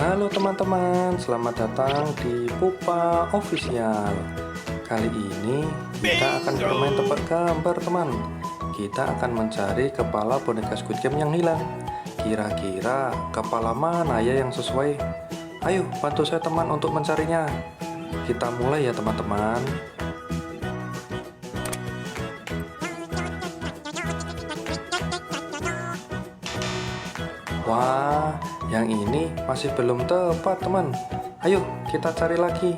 Halo teman-teman, selamat datang di Pupa Official. Kali ini kita akan bermain tebak gambar teman. Kita akan mencari kepala boneka Squid Game yang hilang. Kira-kira kepala mana ya yang sesuai? Ayo bantu saya teman untuk mencarinya. Kita mulai ya teman-teman. Wah, yang ini masih belum tepat teman. Ayo kita cari lagi.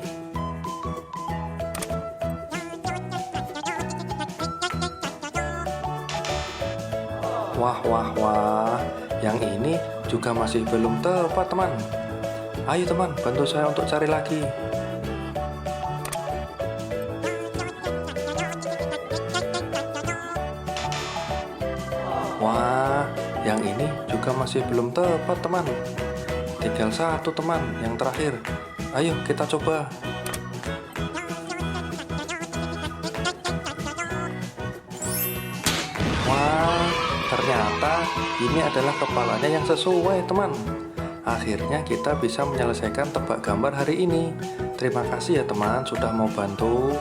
Wah, yang ini juga masih belum tepat teman. Ayo teman, bantu saya untuk cari lagi. Wah, yang ini juga masih belum tepat teman. Tinggal satu teman, yang terakhir. Ayo kita coba. Wah, ternyata ini adalah kepalanya yang sesuai teman. Akhirnya kita bisa menyelesaikan tebak gambar hari ini. Terima kasih ya teman sudah mau bantu.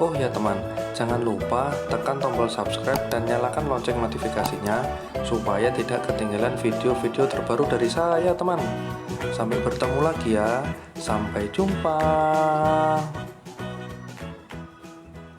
Oh ya teman, jangan lupa tekan tombol subscribe dan nyalakan lonceng notifikasinya supaya tidak ketinggalan video-video terbaru dari saya teman. Sampai bertemu lagi ya. Sampai jumpa.